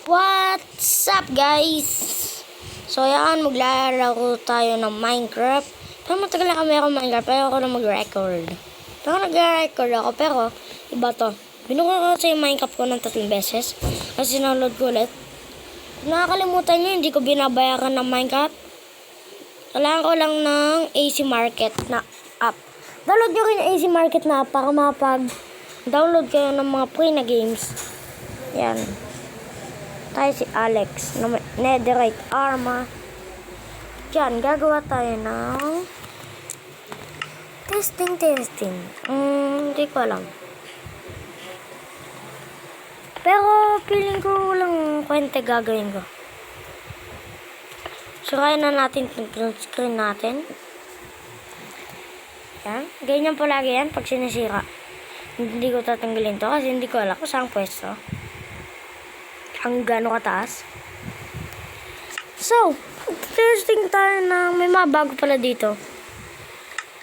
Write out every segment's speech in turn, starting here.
What's up guys? So yan, maglalaro tayo ng Minecraft. Pero matagal na kami ako Minecraft, pero ako na mag-record. Pero nag-record ako, pero iba to. Binuka ko sa yung Minecraft ko ng 3 beses. Kasi sinunod ko ulit. Nakakalimutan nyo, hindi ko binabayaran ng Minecraft. Kailangan ko lang ng AC Market na app. Download nyo rin yung AC Market na app para makapag-download kayo ng mga free na games. Yan. Tayo si Alex na netherite armor. Diyan, gagawa tayo ng testing. Hindi ko alam. Pero feeling ko lang kwente gagawin ko. Surayan na natin yung screen natin. Yan. Ganyan palagi yan pag sinisira. Hindi ko tatanggalin to kasi hindi ko alam kung saan pwesto. Ang gano'ng kataas. So, testing tayo na may mga bago pala dito.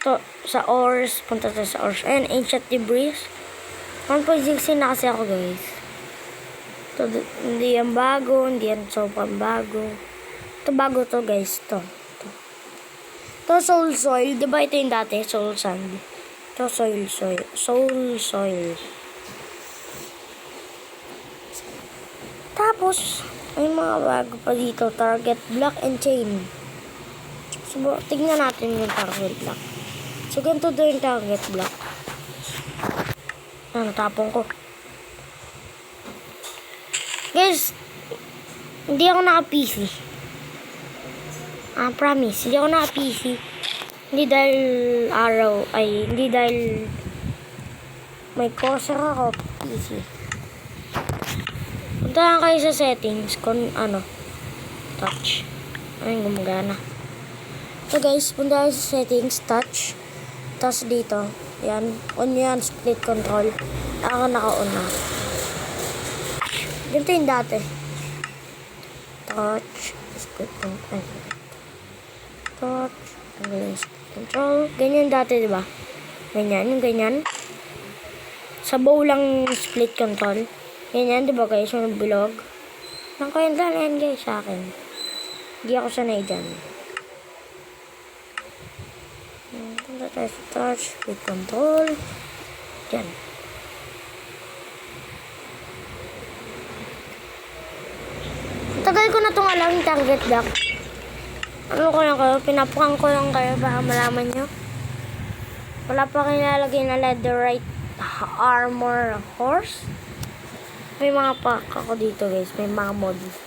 To, sa ores, punta tayo sa ores. Ayan, ancient debris. 1.16 na kasi ako guys. To, hindi yan bago, hindi yan sobrang bago. Ito bago to guys, to. Soul soil, diba ito yung dati? Soul sand. Ito soul soil. Tapos, may mga bago pa dito. Target block and chain. So, tignan natin yung target block. So, ganito doon yung target block. Natapon ko. Guys, hindi ako naka-PC. Promise, hindi ako naka-PC. Hindi dahil hindi dahil may cursor ako PC. Punta kayo sa settings kung touch. Ayun, gumagana. So guys, punta kayo sa settings, touch. Tapos dito, yan, on yan, split control. Ako naka-on na. Ganito yung dati. Touch, split control. Touch, split control. Ganyan dati, diba? Ganyan, yung ganyan. Sa bow lang split control. Ganyan, diba guys, yung bilog. Nang kwenta na yan guys sa akin. Hindi ako sanay dyan. Punta tayo sa touch, with control. Dyan. Tagal ko na itong alam yung target block. Ano ko lang kayo, pinapukang ko lang kayo, baka malaman nyo. Wala pa kayo nalagay na netherite armor horse. May mga pack ako dito guys. May mga mods.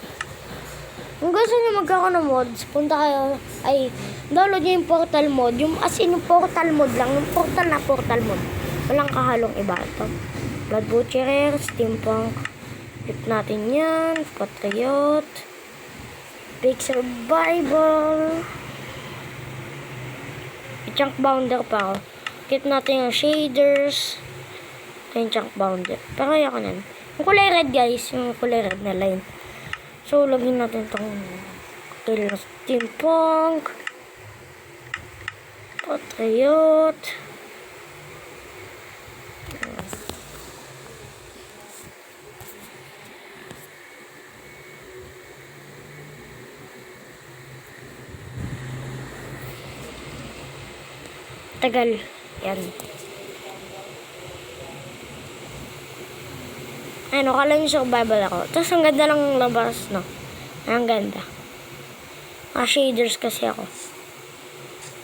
Kung gusto nyo magkakaroon ng mods, punta kayo, download nyo yung portal mod. Yung as in yung portal mod lang. Yung portal mod. Walang kahalong iba ito. Blood Butcherer, Steampunk. Flip natin yan. Patriot. Big Survival. Chunk Bounder pa ako. Flip natin yung shaders. Ito yung Chunk Bounder. Pero kaya ko nan. Yung kulay red guys, yung kulay red na line. So, lagyan natin itong Steampunk, Patriot, tagal, yan. Ano, kala nyo survival ako. Tapos, ang ganda lang labas, no? Ang ganda. Mga shaders kasi ako.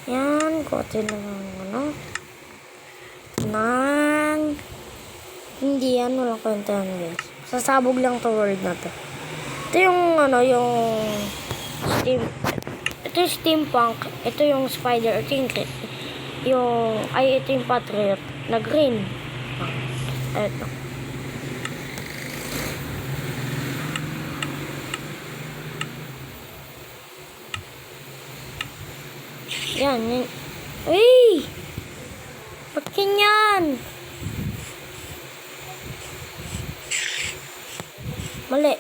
Yan, kote lang, hindi yan, walang kwenta yan, guys. Sasabog lang to world na to. Ito yung, ito yung Steampunk. Ito yung Spider. Ito yung Patriot na green. Ito. Yan. Uy! Ba't ganyan? Mali.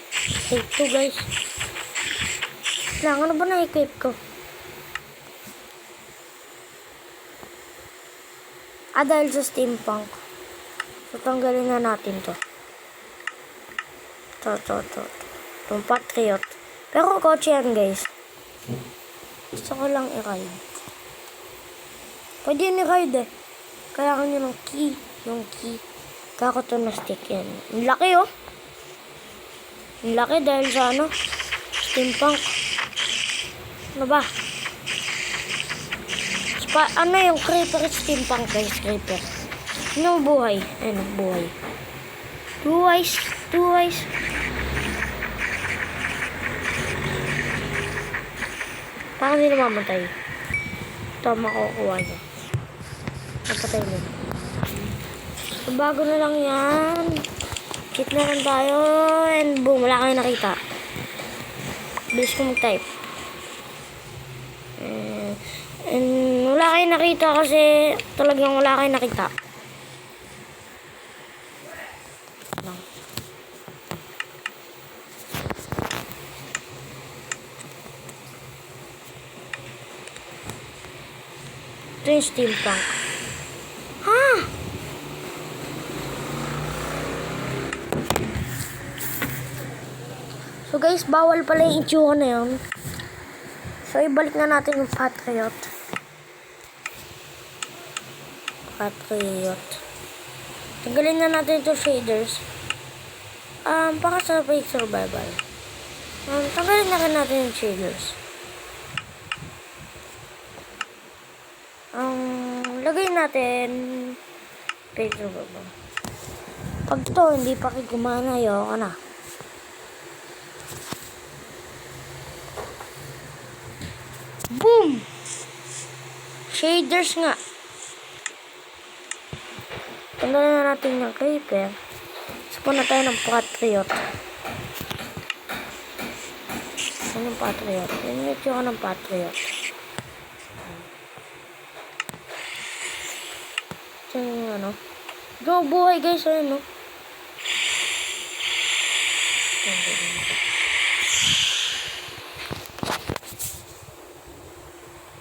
Take 2 guys. Lang, ano ba na-equip ko? Dahil sa Steampunk. So, tanggalin na natin to. To. Itong Patriot. Pero kotse yan, guys. Gusto ko lang i-ride. Pwede yun i-ride eh. Kaya ko nyo ng key. Yung key. Kaya ko ito na stick yan. Ang laki oh. Ang laki dahil sa ano. Steampunk. Ano ba? Ano yung creeper steampunk guys? Creeper. Ano buhay? Ano buhay? Two eyes. Parang hindi namamatay. Ito makukuha niya. Napatay mo. So, bago na lang yan. Cheat na lang tayo. And boom, wala kayo nakita. Bilis ko mag-type. And wala kayo nakita kasi talagang wala kayo nakita. Ito yung steampunk. Ha? So guys, bawal pala yung itsura na yun. So ibalik na natin yung Patriot. Tanggalin na natin ito shaders. Para sa fake survival. Tanggalin na rin natin yung shaders. Lagay natin fake survival. Pag ito hindi pa gumana, ayoko na. Boom! Shaders nga. Tanggalin na natin yung creeper. Spawn na tayo ng Patriot. Ano yung Patriot? Yun yung itsura ng Patriot. Ito yung ano. Go buhay guys. Ayun no.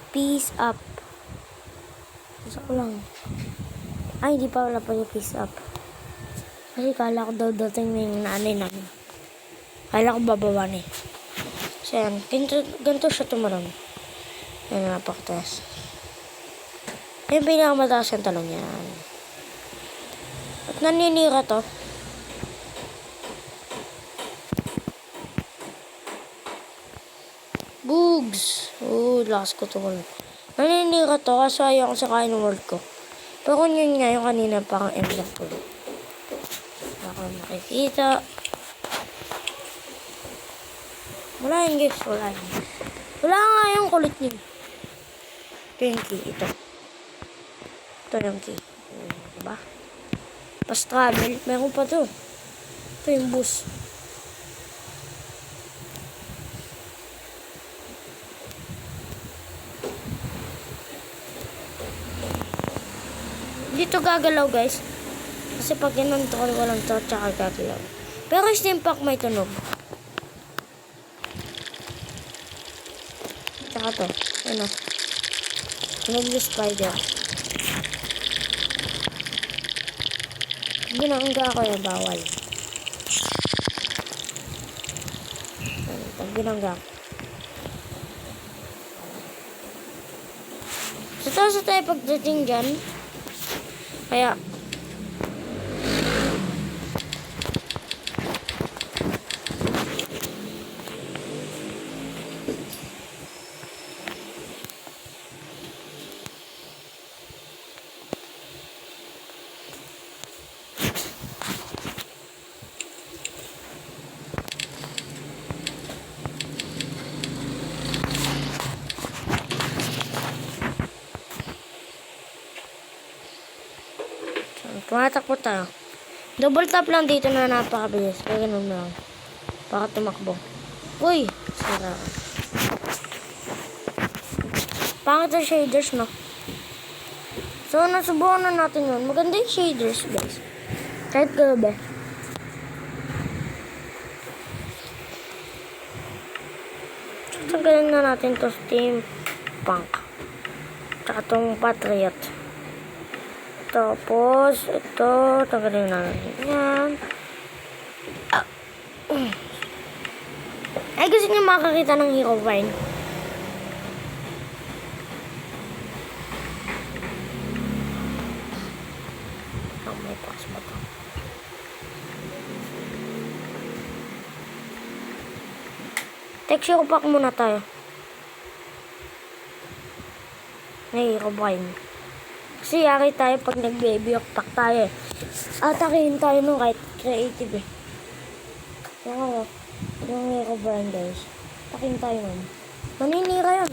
Peace up. Gusto ko lang. Ay, hindi pa wala pa yung peace up. Kasi kala ko daw dating na yung nanay namin. Kala ko babawan eh. So yan, ganito siya tumalon. Yan, napakataas. Yan, pinakamataas yung talon yan. At naninira to. Boogs! Oh, lakas ko tumalon. Naninira to kasi ayaw ko sa kain ng world ko. Pero yun nga yung kanina pang end lang po. Ako makikita. Wala yun guys, wala yun. Wala nga yung kulit niyo. Ito yung key, ito. Ito yung key. Diba? Pas travel, meron pa to. Ito yung bus. Dito gagalaw guys. Kasi pag ginanto ko walang to, tsaka gagalaw. Pero steampunk may tunog. Tsaka to. Ano? Tunog yung spider. Ginangga ko yung bawal. Pag ginangga ko. Sa tayo pagdating dyan. Kaya tumatakbo tayo. Double tap lang dito na napakabilis. Kaya ganun lang. Baka tumakbo. Uy! Sira. Pangit ang shaders, no? So, nasubukan na natin yun. Maganda yung shaders, guys. Kahit gabi. Tanggalin na natin to steampunk. Tsaka tong Patriot. Tapos, ito, tanggalin na natin yan. Ay, gusto niyo makakita ng Herobrine. Oh, may box ba to? Texture pack muna tayo. May Herobrine. Kasi yari tayo pag nag-baby pack tayo eh. Atakihin tayo nung kahit creative eh. Kaya yung Herobrine guys. Atakihin tayo nun. Maninira yun.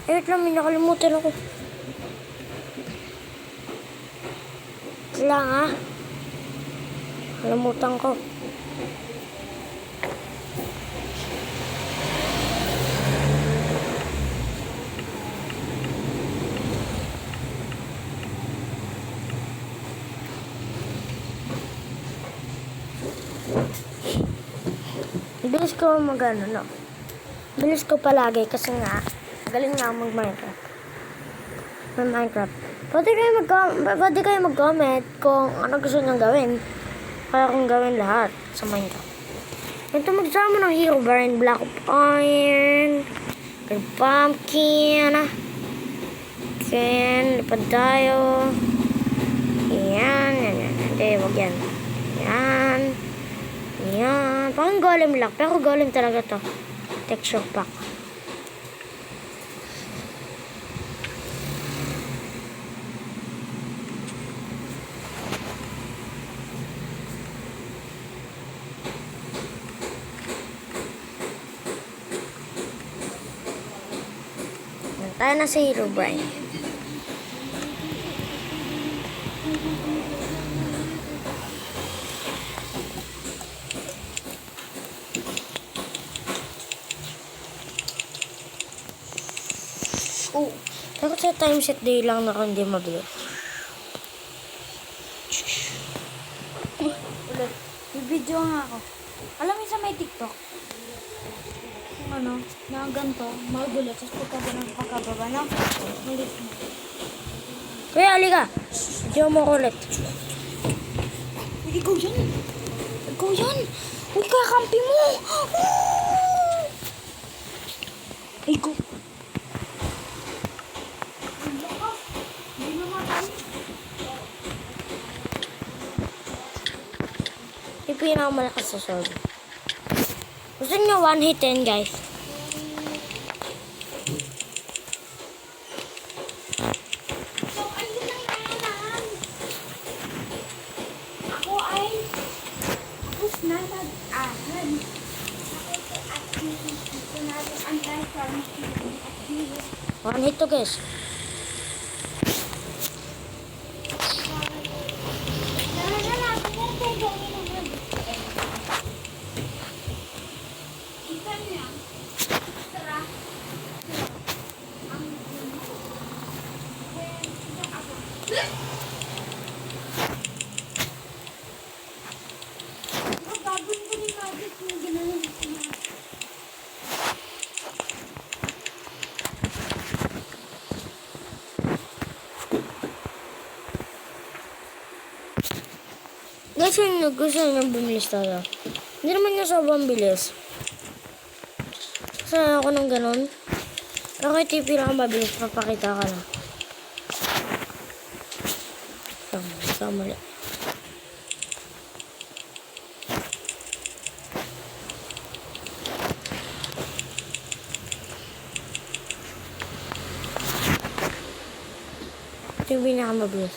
Eh, wait lang, may nakalimutan ako. Wala nga. Kalimutan ko. Bilis ko mag-ano, no? Bilis ko palagi kasi nga, galing nga ako mag-Minecraft. Pwede kayo mag-comment kung ano gusto nyo gawin. Kaya kong gawin lahat sa Minecraft. Ito magsama ng Herobrine, Block of Iron, Pumpkin, lipad tayo. Yan. Hindi, wag yan. Yan. Parang golem lang. Pero golem talaga to. Texture pack. Tayo na sa Herobrine. Oh, pero sa time set day lang na hindi mabilis. Ulit. Video nga ako. Alam mo sa may TikTok? Kung ano, na ganito, magulat, tapos pagkababa na, malit mo. Kuya, halika. Diyo mo ko ulit. Uy, ikaw yan! Ikaw yan! Uy, kakampi mo! Ikaw! Yung pinakamalakas sa sword. Gusto nyo one hit yan, guys. So, ayun ang kailangan. Ako ay tapos na nag-ahad. At ito natin ang transformation activity. One hit to, guys. Guys, kung gusto nyo bumilis tayo. Hindi naman yung sobrang bilis. Kasi ako ng ganun. Pero kay TP lang mabilis, papakita ka na. Mali. Ito yung pinakamabilis.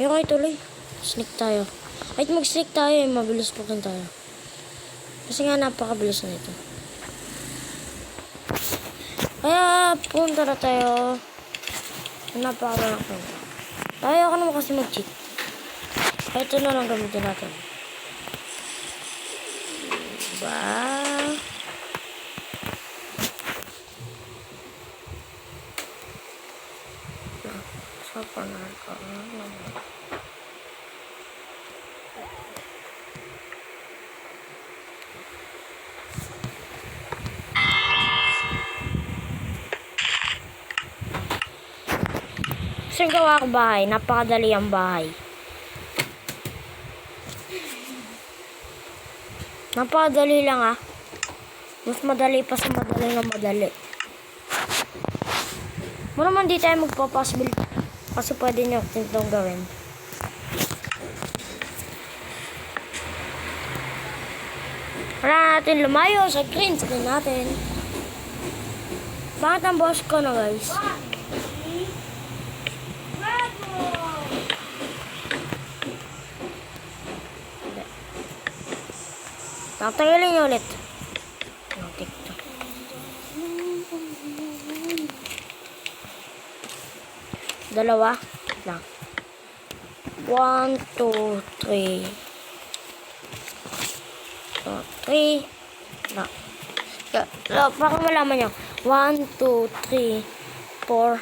Ayun kayo tuloy. Sneak tayo. Kahit mag-sneak tayo, mabilis pa rin tayo. Kasi nga napakabilis na ito. Kaya punta na tayo. Napakabilis na ito. Ayaw ko naman kasi mag-cheat. Ito na lang gamitin natin. Diba? Sa panahon ko. Kasi gawa ko bahay. Napakadali ang bahay. Napakadali lang ah. Mas madali pa sa madali na madali. Muna man di tayo magpa-possible kasi pwede nyo itong gawin. Wala natin lumayo sa green screen natin. Bakit ang boss ko na guys? Tatanggalin niyo ulit. Yung TikTok. Dalawa lang. 1, 2, 3. 3. No. Para malaman nyo. 1, 2, 3, 4,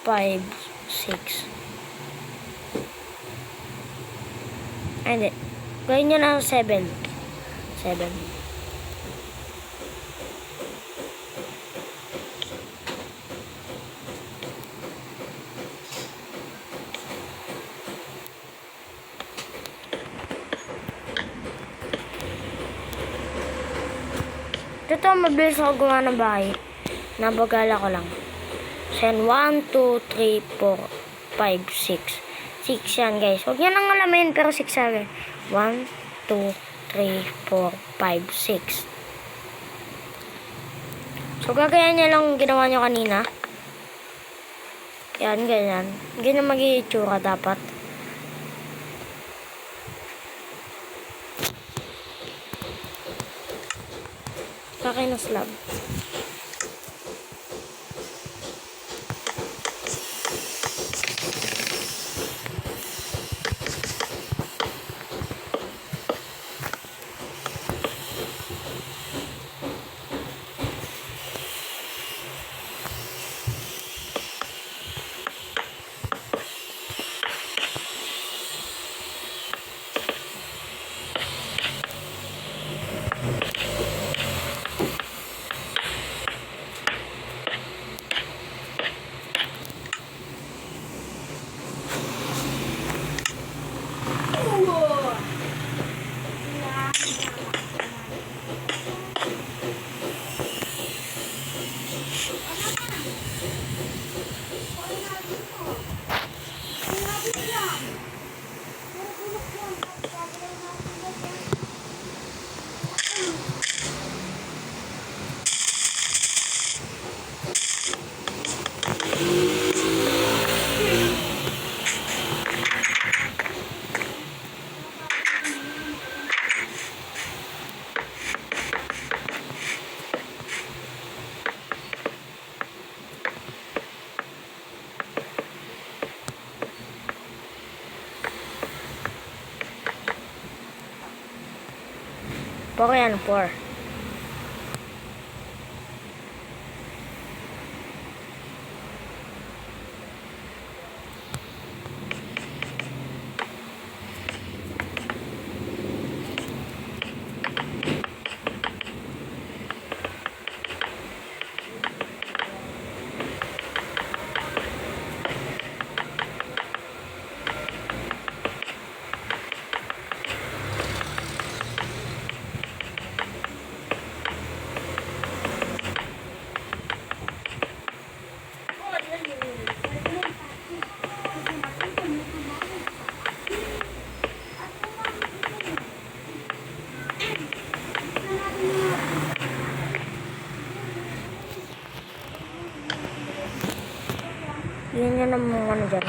5, 6. Hindi. Gawin nyo na 7. 7. Ito, mabilis ako gumawa ng bahay. Nabagala ko lang. Sen 1, 2, 3, 4, 5, 6. 6 yan guys. Huwag yan ang alamin pero 6 yan. 1, 2, 3, 4, 5, 6. So gagaya niya lang ginawa niyo kanina. Yan, ganyan. Ganyan mag-iitsura dapat. Sa akin na slab. Puro yan, 4. Yun yan ang mga ano dyan.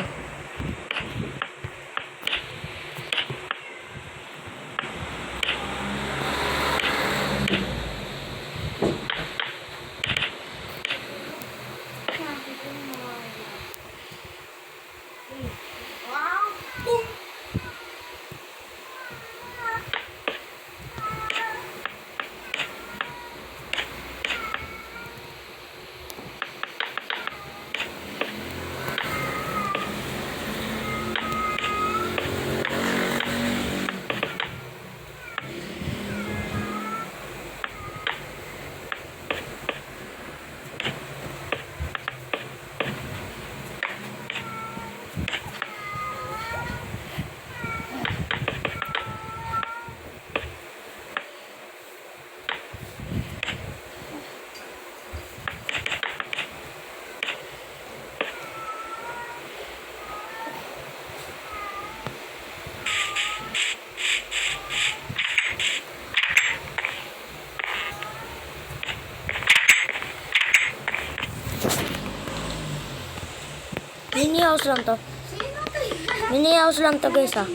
house lang to. Sino kayo? Mini house lang to guys ah.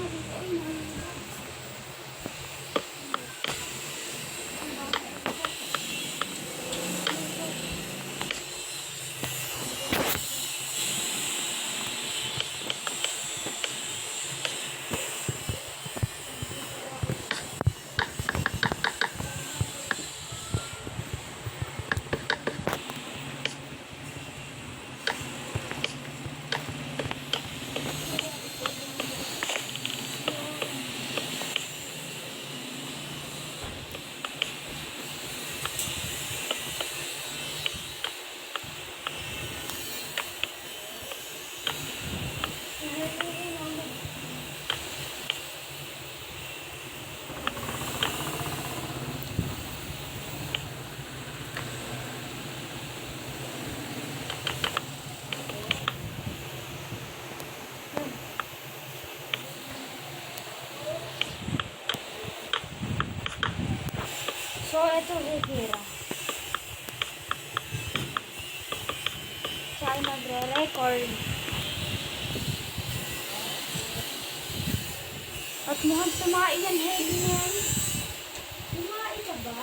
So, ito si Kira. Siya ay magre-record. At mukhang tumain yan, Helen. Tumain ka ba?